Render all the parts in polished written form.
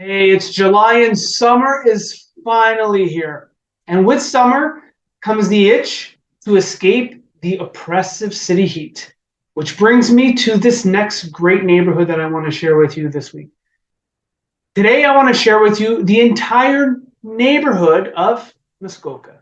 Hey, it's July and summer is finally here. And with summer comes the itch to escape the oppressive city heat, which brings me to this next great neighborhood that I want to share with you this week. Today, I want to share with you the entire neighborhood of Muskoka.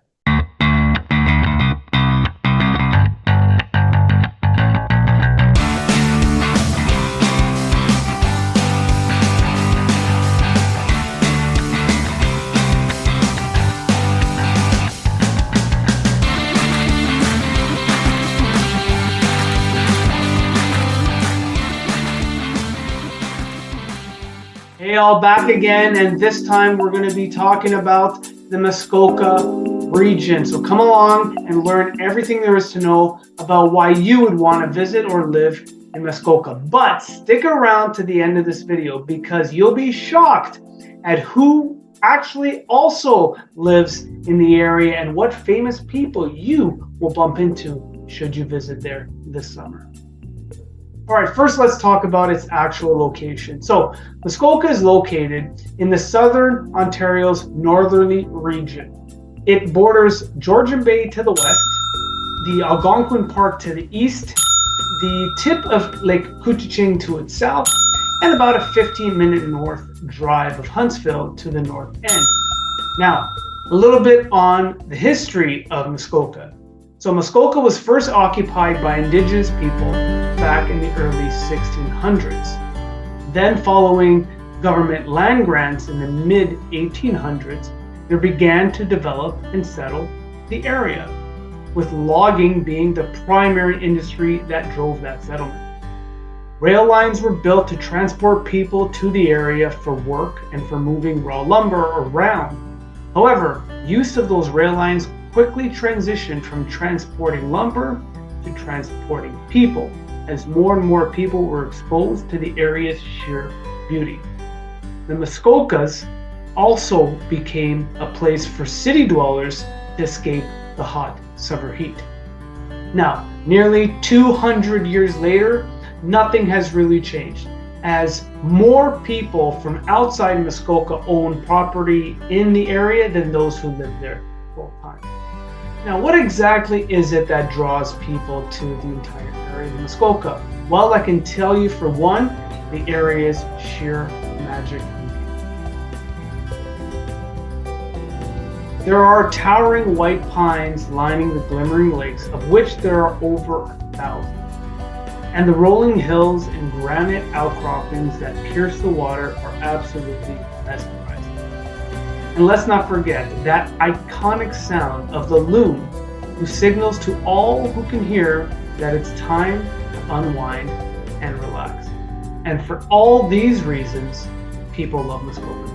Hey, all back again, and this time we're going to be talking about the Muskoka region. So come along and learn everything there is to know about why you would want to visit or live in Muskoka. But stick around to the end of this video because you'll be shocked at who actually also lives in the area and what famous people you will bump into should you visit there this summer. All right, first let's talk about its actual location. So Muskoka is located in the southern Ontario's northerly region. It borders Georgian Bay to the west, the Algonquin Park to the east, the tip of Lake Couchiching to its south, and about a 15-minute north drive of Huntsville to the north end. Now, a little bit on the history of Muskoka. So Muskoka was first occupied by Indigenous people back in the early 1600s. Then, following government land grants in the mid-1800s, there began to develop and settle the area, with logging being the primary industry that drove that settlement. Rail lines were built to transport people to the area for work and for moving raw lumber around. However, use of those rail lines quickly transitioned from transporting lumber to transporting people, as more and more people were exposed to the area's sheer beauty. The Muskokas also became a place for city dwellers to escape the hot summer heat. Now, nearly 200 years later, nothing has really changed, as more people from outside Muskoka own property in the area than those who live there full time. Now, what exactly is it that draws people to the entire area of Muskoka? Well, I can tell you for one, the area's sheer magic and beauty. There are towering white pines lining the glimmering lakes, of which there are over 1,000. And the rolling hills and granite outcroppings that pierce the water are absolutely mesmerizing. And let's not forget that iconic sound of the loon, who signals to all who can hear that it's time to unwind and relax. And for all these reasons, people love Muskoka.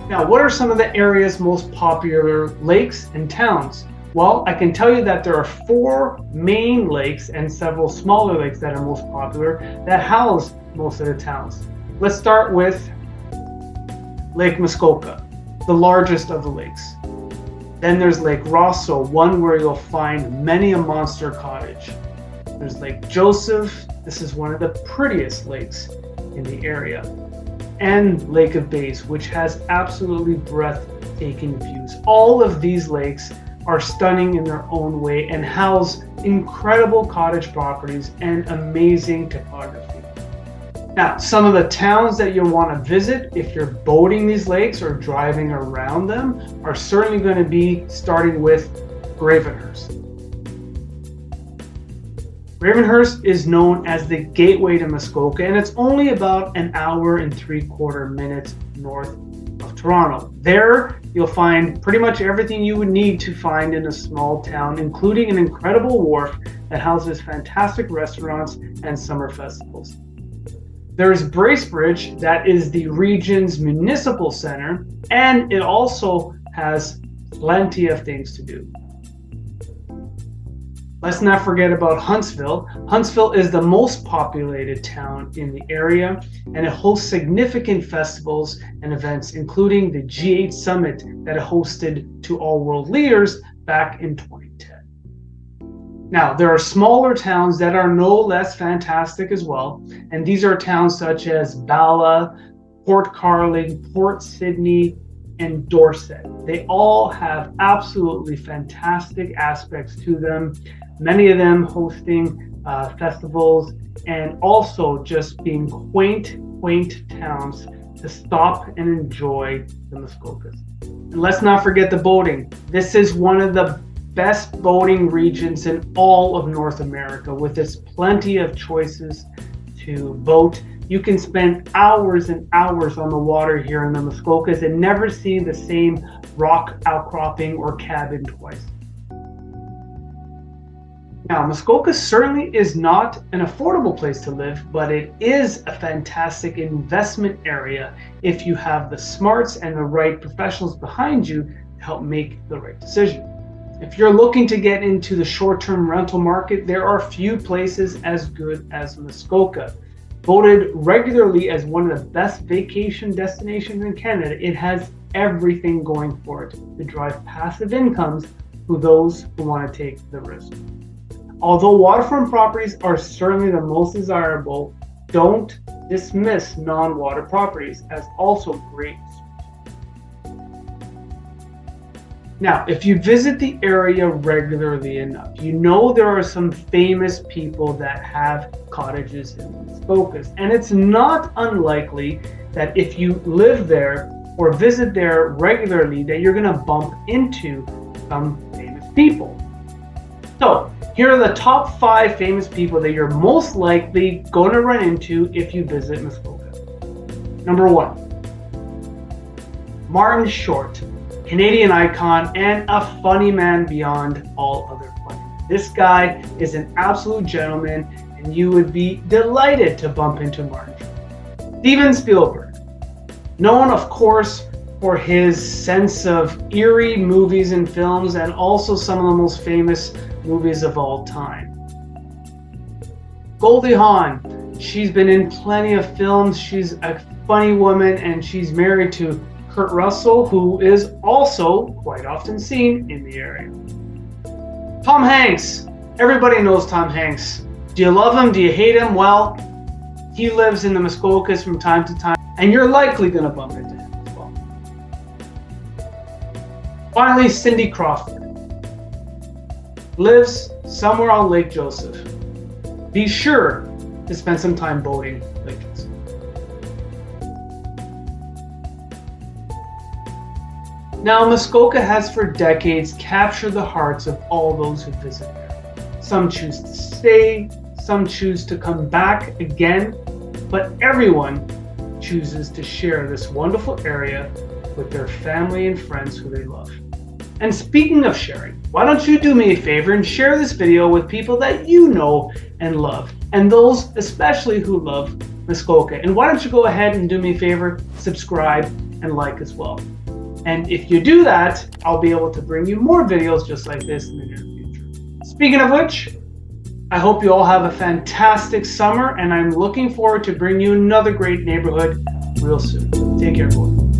Now, what are some of the area's most popular lakes and towns? Well, I can tell you that there are 4 main lakes and several smaller lakes that are most popular that house most of the towns. Let's start with Lake Muskoka, the largest of the lakes. Then there's Lake Rosso, one where you'll find many a monster cottage. There's Lake Joseph. This is one of the prettiest lakes in the area. And Lake of Bays, which has absolutely breathtaking views. All of these lakes are stunning in their own way and house incredible cottage properties and amazing topography. Now, some of the towns that you'll want to visit if you're boating these lakes or driving around them are certainly going to be starting with Gravenhurst. Gravenhurst is known as the gateway to Muskoka, and it's only about an hour and 3/4 minutes north of Toronto. There, you'll find pretty much everything you would need to find in a small town, including an incredible wharf that houses fantastic restaurants and summer festivals. There's Bracebridge, that is the region's municipal center, and it also has plenty of things to do. Let's not forget about Huntsville. Huntsville is the most populated town in the area, and it hosts significant festivals and events, including the G8 Summit that it hosted to all world leaders back in 2010. Now, there are smaller towns that are no less fantastic as well, and these are towns such as Bala, Port Carling, Port Sydney, and Dorset. They all have absolutely fantastic aspects to them, many of them hosting festivals and also just being quaint towns to stop and enjoy the Muskokas. And let's not forget the boating. This is one of the best boating regions in all of North America, with its plenty of choices to boat. You can spend hours and hours on the water here in the Muskokas and never see the same rock outcropping or cabin twice. Now, Muskoka certainly is not an affordable place to live, but it is a fantastic investment area if you have the smarts and the right professionals behind you to help make the right decision. If you're looking to get into the short-term rental market, there are few places as good as Muskoka. Voted regularly as one of the best vacation destinations in Canada, it has everything going for it to drive passive incomes for those who want to take the risk. Although waterfront properties are certainly the most desirable, don't dismiss non-water properties as also great. Now, if you visit the area regularly enough, you know there are some famous people that have cottages in Muskokas. And it's not unlikely that if you live there or visit there regularly, that you're going to bump into some famous people. So, here are the top 5 famous people that you're most likely going to run into if you visit Muskoka. Number 1, Martin Short. Canadian icon and a funny man beyond all other funny. This guy is an absolute gentleman, and you would be delighted to bump into Martin. Steven Spielberg, known of course for his sense of eerie movies and films, and also some of the most famous movies of all time. Goldie Hawn, she's been in plenty of films. She's a funny woman, and she's married to Kurt Russell, who is also quite often seen in the area. Tom Hanks. Everybody knows Tom Hanks. Do you love him? Do you hate him? Well, he lives in the Muskokas from time to time, and you're likely going to bump into him as well. Finally, Cindy Crawford. Lives somewhere on Lake Joseph. Be sure to spend some time boating Lake Joseph. Now, Muskoka has for decades captured the hearts of all those who visit there. Some choose to stay, some choose to come back again, but everyone chooses to share this wonderful area with their family and friends who they love. And speaking of sharing, why don't you do me a favor and share this video with people that you know and love, and those especially who love Muskoka. And why don't you go ahead and do me a favor, subscribe and like as well. And if you do that, I'll be able to bring you more videos just like this in the near future. Speaking of which, I hope you all have a fantastic summer, and I'm looking forward to bringing you another great neighborhood real soon. Take care, everyone.